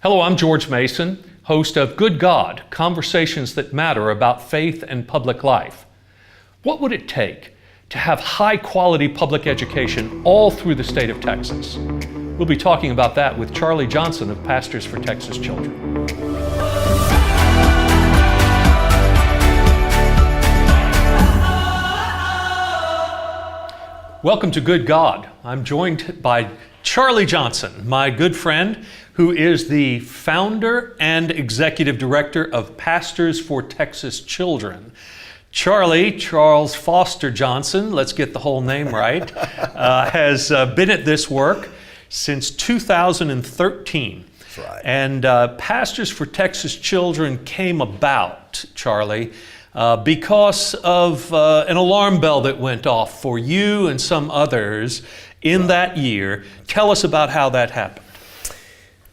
Hello, I'm George Mason, host of Good God, Conversations That Matter About Faith and Public Life. What would it take to have high-quality public education all through the state of Texas? We'll be talking about that with Charlie Johnson of Pastors for Texas Children. Welcome to Good God. I'm joined by Charlie Johnson, my good friend, who is the founder and executive director of Pastors for Texas Children. Charles Foster Johnson, let's get the whole name right, has been at this work since 2013. That's right. And Pastors for Texas Children came about, Charlie, because of an alarm bell that went off for you and some others in that year. Tell us about how that happened.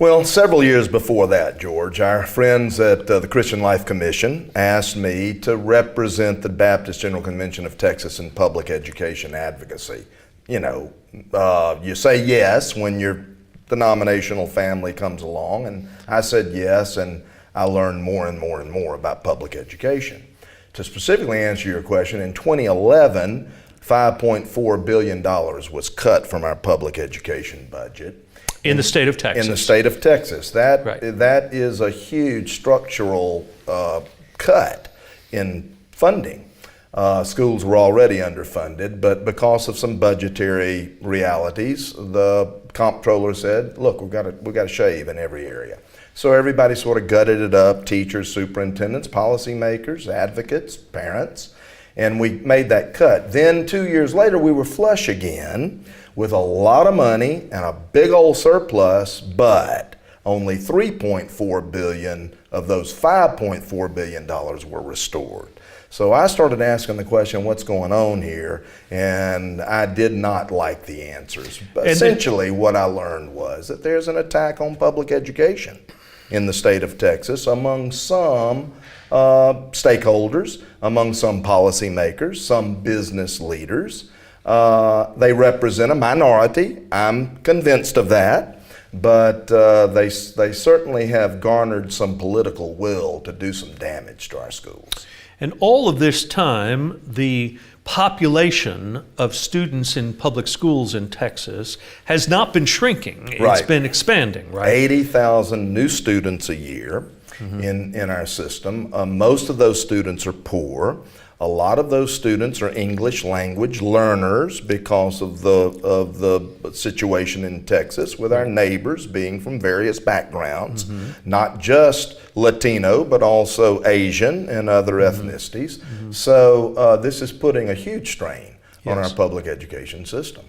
Well, several years before that, George, our friends at the Christian Life Commission asked me to represent the Baptist General Convention of Texas in public education advocacy. You know, you say yes when your denominational family comes along, and I said yes, and I learned more and more and more about public education. To specifically answer your question, in 2011, $5.4 billion was cut from our public education budget. In the state of Texas. In the state of Texas. That is a huge structural cut in funding. Schools were already underfunded, but because of some budgetary realities, the comptroller said, look, we've got to shave in every area. So everybody sort of gutted it up, teachers, superintendents, policymakers, advocates, parents, and we made that cut. Then 2 years later, we were flush again with a lot of money and a big old surplus, but only $3.4 billion of those $5.4 billion were restored. So I started asking the question, what's going on here? And I did not like the answers. But essentially, what I learned was that there's an attack on public education in the state of Texas among some stakeholders, among some policymakers, some business leaders. They represent a minority. I'm convinced of that, but they certainly have garnered some political will to do some damage to our schools. And all of this time, the population of students in public schools in Texas has not been shrinking. It's been expanding, right? 80,000 new students a year in our system. Most of those students are poor. A lot of those students are English language learners because of the situation in Texas with our neighbors being from various backgrounds, not just Latino, but also Asian and other ethnicities. So this is putting a huge strain on our public education system.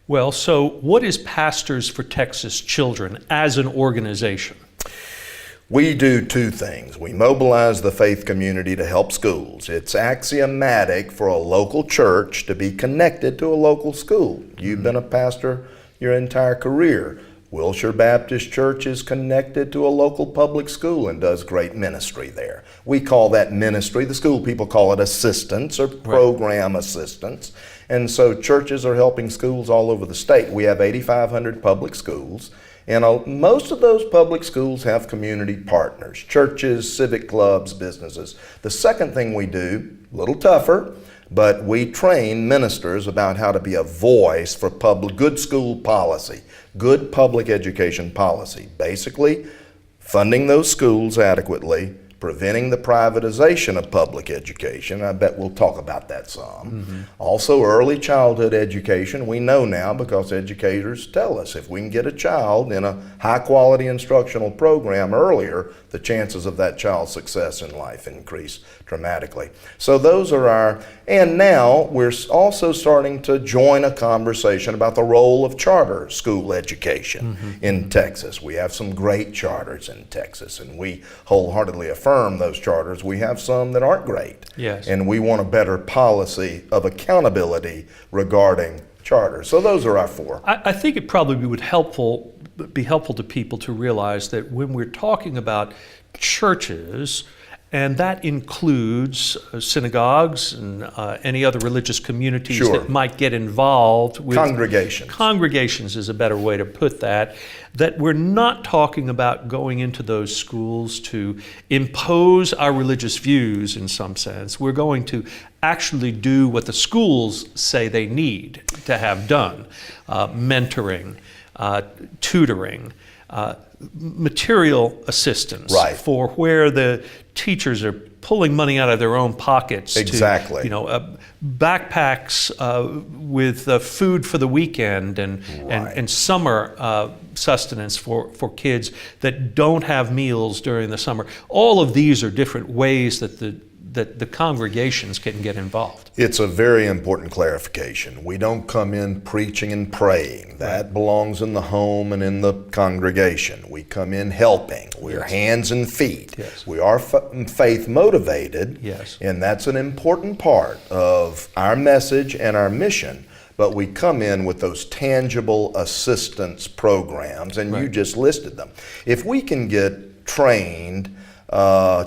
Well, so what is Pastors for Texas Children as an organization? We do two things. We mobilize the faith community to help schools. It's axiomatic for a local church to be connected to a local school. You've been a pastor your entire career. Wilshire Baptist Church is connected to a local public school and does great ministry there. We call that ministry. The school people call it assistance or program assistance. And so churches are helping schools all over the state. We have 8,500 public schools. And most of those public schools have community partners, churches, civic clubs, businesses. The second thing we do, a little tougher, but we train ministers about how to be a voice for good school policy, good public education policy. Basically, funding those schools adequately, preventing the privatization of public education. I bet we'll talk about that some. Also, early childhood education. We know now because educators tell us if we can get a child in a high-quality instructional program earlier, the chances of that child's success in life increase dramatically. So those are and now we're also starting to join a conversation about the role of charter school education in Texas. We have some great charters in Texas, and we wholeheartedly affirm those charters. We have some that aren't great. Yes. And we want a better policy of accountability regarding charters. So those are our four. I think it probably would be helpful to people to realize that when we're talking about churches And that includes synagogues and any other religious communities Sure. that might get involved with Congregations. Congregations is a better way to put that. That we're not talking about going into those schools to impose our religious views in some sense. We're going to actually do what the schools say they need to have done: mentoring, tutoring, material assistance Right. for where the teachers are pulling money out of their own pockets. Exactly. To, backpacks with food for the weekend and Right. and summer sustenance for kids that don't have meals during the summer. All of these are different ways that the congregations can get involved. It's a very important clarification. We don't come in preaching and praying. That belongs in the home and in the congregation. We come in helping. We're hands and feet. Yes. We are faith motivated. Yes. And that's an important part of our message and our mission. But we come in with those tangible assistance programs, and you just listed them. If we can get trained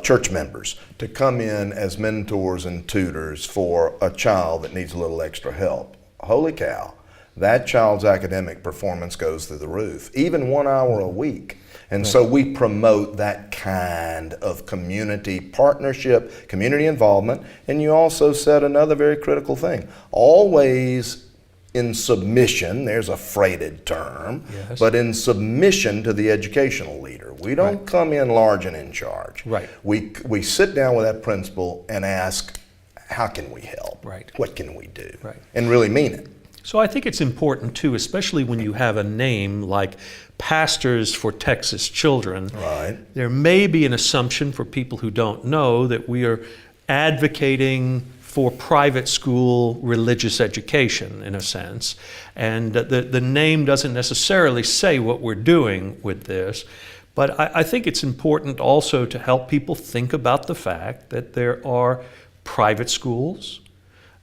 church members to come in as mentors and tutors for a child that needs a little extra help, holy cow, that child's academic performance goes through the roof, even 1 hour a week. And so we promote that kind of community partnership, community involvement, and you also said another very critical thing: always in submission, there's a freighted term, Yes. but in submission to the educational leader. We don't come in large and in charge. Right. We sit down with that principal and ask, how can we help? Right. What can we do? Right. And really mean it. So I think it's important too, especially when you have a name like Pastors for Texas Children. Right. There may be an assumption for people who don't know that we are advocating for private school religious education, in a sense. And the name doesn't necessarily say what we're doing with this. But I think it's important also to help people think about the fact that there are private schools,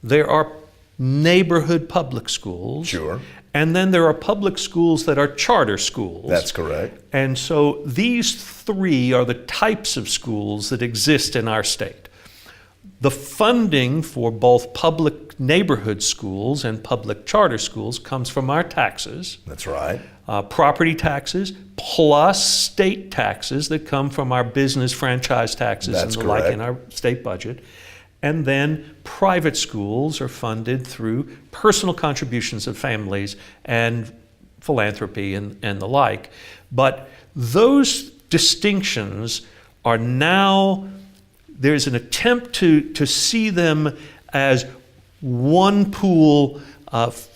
there are neighborhood public schools, Sure. and then there are public schools that are charter schools. That's correct. And so these three are the types of schools that exist in our state. The funding for both public neighborhood schools and public charter schools comes from our taxes, That's right. property taxes, plus state taxes that come from our business franchise taxes That's and the like in correct. our state budget. And then private schools are funded through personal contributions of families and philanthropy and the like. But those distinctions are now, there's an attempt to see them as one pool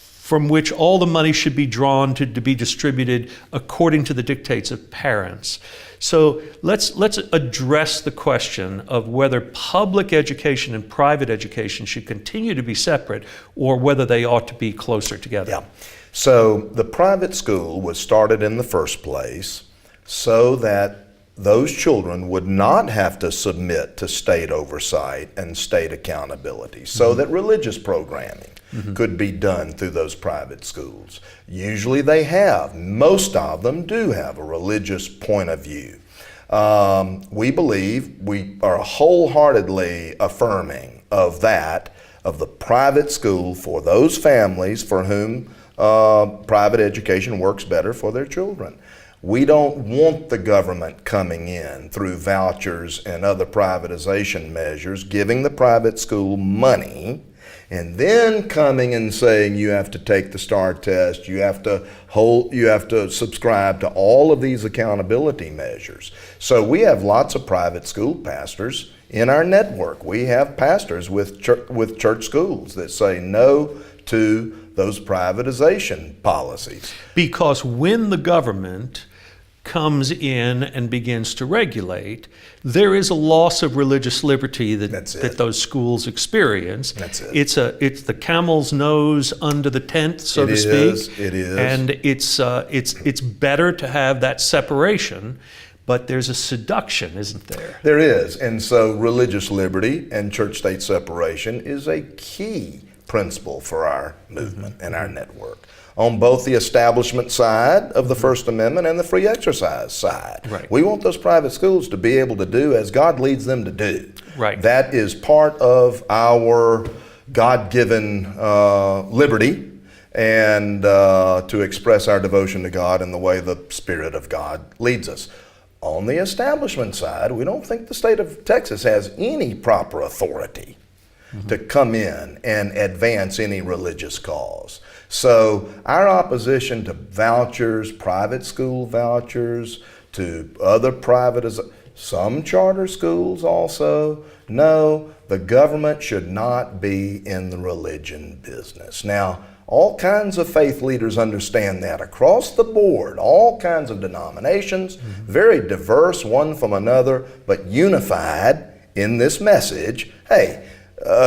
from which all the money should be drawn to be distributed according to the dictates of parents. So let's address the question of whether public education and private education should continue to be separate or whether they ought to be closer together. Yeah. So the private school was started in the first place so that those children would not have to submit to state oversight and state accountability, so that religious programming could be done through those private schools. Usually they have. Most of them do have a religious point of view. We believe, we are wholeheartedly affirming of that, of the private school for those families for whom private education works better for their children. We don't want the government coming in through vouchers and other privatization measures, giving the private school money, and then coming and saying you have to take the STAR test, you have to subscribe to all of these accountability measures. So we have lots of private school pastors in our network. We have pastors with church schools that say no to those privatization policies. Because when the government comes in and begins to regulate, there is a loss of religious liberty that those schools experience. That's it. It's the camel's nose under the tent, so to speak. It is. And it's better to have that separation, but there's a seduction, isn't there? There is. And so religious liberty and church-state separation is a key principle for our movement and our network. on both the establishment side of the First Amendment and the free exercise side. Right. We want those private schools to be able to do as God leads them to do. Right. That is part of our God-given liberty and to express our devotion to God in the way the Spirit of God leads us. On the establishment side, we don't think the state of Texas has any proper authority to come in and advance any religious cause. So our opposition to vouchers, private school vouchers, to other some charter schools also, no, the government should not be in the religion business. Now, all kinds of faith leaders understand that across the board, all kinds of denominations, very diverse one from another, but unified in this message. Hey,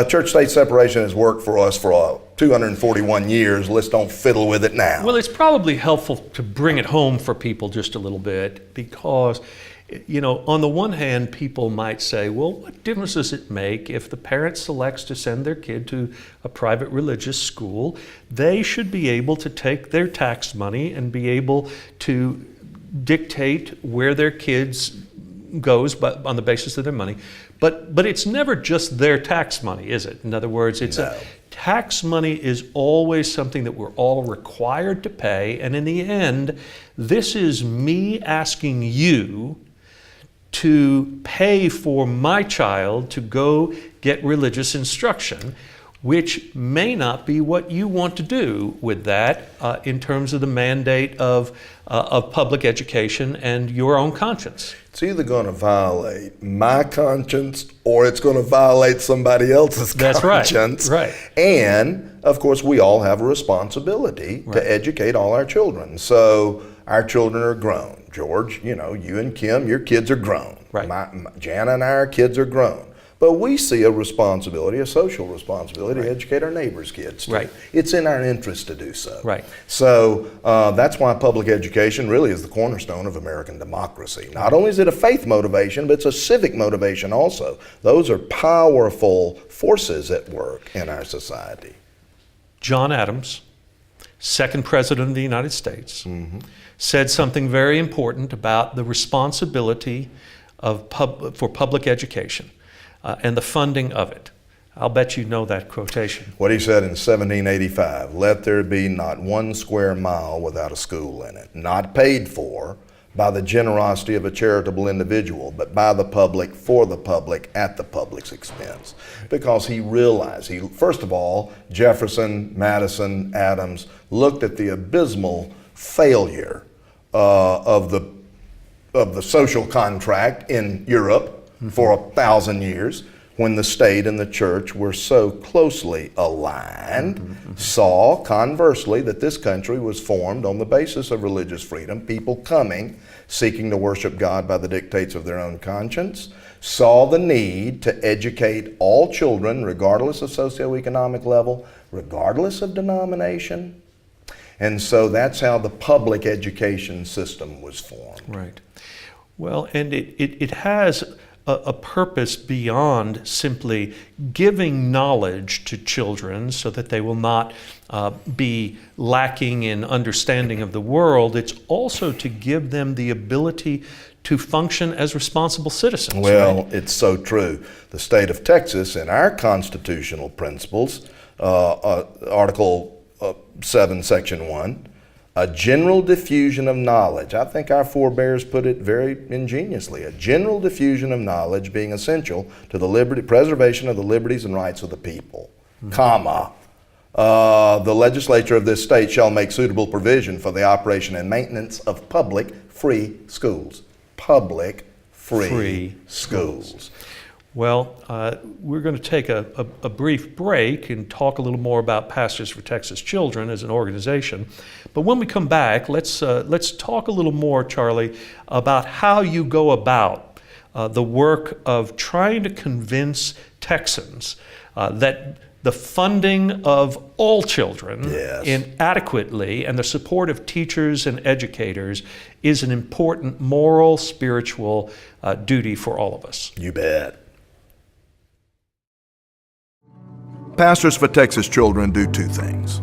church-state separation has worked for us for 241 years. Let's don't fiddle with it now. Well, it's probably helpful to bring it home for people just a little bit because, you know, on the one hand, people might say, well, what difference does it make if the parent selects to send their kid to a private religious school? They should be able to take their tax money and be able to dictate where their kids goes but on the basis of their money. But it's never just their tax money, is it? In other words, tax money is always something that we're all required to pay, and in the end, this is me asking you to pay for my child to go get religious instruction, which may not be what you want to do with that in terms of the mandate of public education and your own conscience. It's either going to violate my conscience or it's going to violate somebody else's conscience. Right. And, of course, we all have a responsibility to educate all our children. So our children are grown. George, you know, you and Kim, your kids are grown. Right. Jana and our kids are grown. But we see a responsibility, a social responsibility to educate our neighbors' kids too. Right. It's in our interest to do so. Right. So that's why public education really is the cornerstone of American democracy. Not only is it a faith motivation, but it's a civic motivation also. Those are powerful forces at work in our society. John Adams, second president of the United States, said something very important about the responsibility for public education. And the funding of it. I'll bet you know that quotation. What he said in 1785, let there be not 1 square mile without a school in it, not paid for by the generosity of a charitable individual, but by the public, for the public, at the public's expense. Because he realized, first of all, Jefferson, Madison, Adams looked at the abysmal failure of the social contract in Europe for 1,000 years, when the state and the church were so closely aligned, saw conversely that this country was formed on the basis of religious freedom, people coming, seeking to worship God by the dictates of their own conscience, saw the need to educate all children, regardless of socioeconomic level, regardless of denomination. And so that's how the public education system was formed. Right. Well, and it has a purpose beyond simply giving knowledge to children so that they will not be lacking in understanding of the world. It's also to give them the ability to function as responsible citizens. Well, right? It's so true. The state of Texas, in our constitutional principles, Article 7, Section 1, a general diffusion of knowledge. I think our forebears put it very ingeniously. A general diffusion of knowledge being essential to the preservation of the liberties and rights of the people, comma. The legislature of this state shall make suitable provision for the operation and maintenance of public free schools. Public free schools. Well, we're going to take a brief break and talk a little more about Pastors for Texas Children as an organization. But when we come back, let's talk a little more, Charlie, about how you go about the work of trying to convince Texans that the funding of all children adequately and the support of teachers and educators is an important moral, spiritual duty for all of us. You bet. Pastors for Texas Children do 2 things.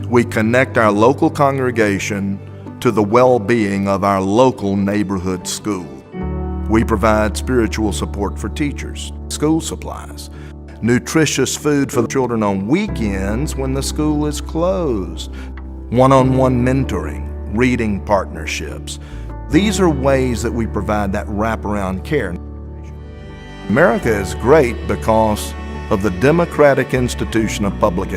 We connect our local congregation to the well-being of our local neighborhood school. We provide spiritual support for teachers, school supplies, nutritious food for the children on weekends when the school is closed, one-on-one mentoring, reading partnerships. These are ways that we provide that wraparound care. America is great because of the democratic institution of public education.